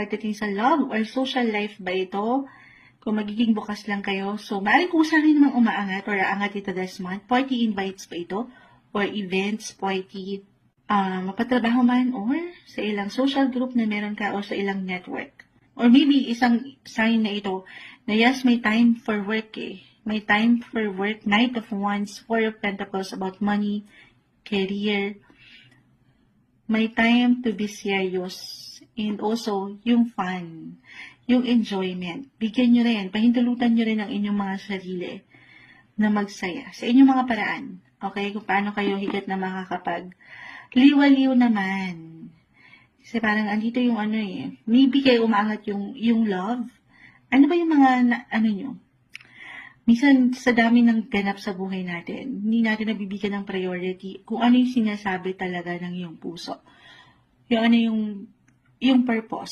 pagdating sa love or social life ba ito? Kung magiging bukas lang kayo. So, maaaring kung saan rin namang umaangat or aangat ito this month. Party invites ba ito? Or events, party, mapatrabaho man or sa ilang social group na meron ka o sa ilang network. Or maybe isang sign na ito na yes, may time for work eh. May time for work, Knight of Wands, Four of Pentacles about money, career. May time to be serious. And also, yung fun, yung enjoyment. Bigyan nyo rin, pahintulutan nyo rin ang inyong mga sarili na magsaya sa inyong mga paraan. Okay? Kung paano kayo higit na makakapag liwaliw naman. Kasi parang andito yung maybe kayo umaangat yung love. Ano ba yung mga, nyo? Minsan, sa dami ng ganap sa buhay natin, hindi natin nabibigyan ng priority kung ano yung sinasabi talaga ng iyong puso. Yung yung purpose.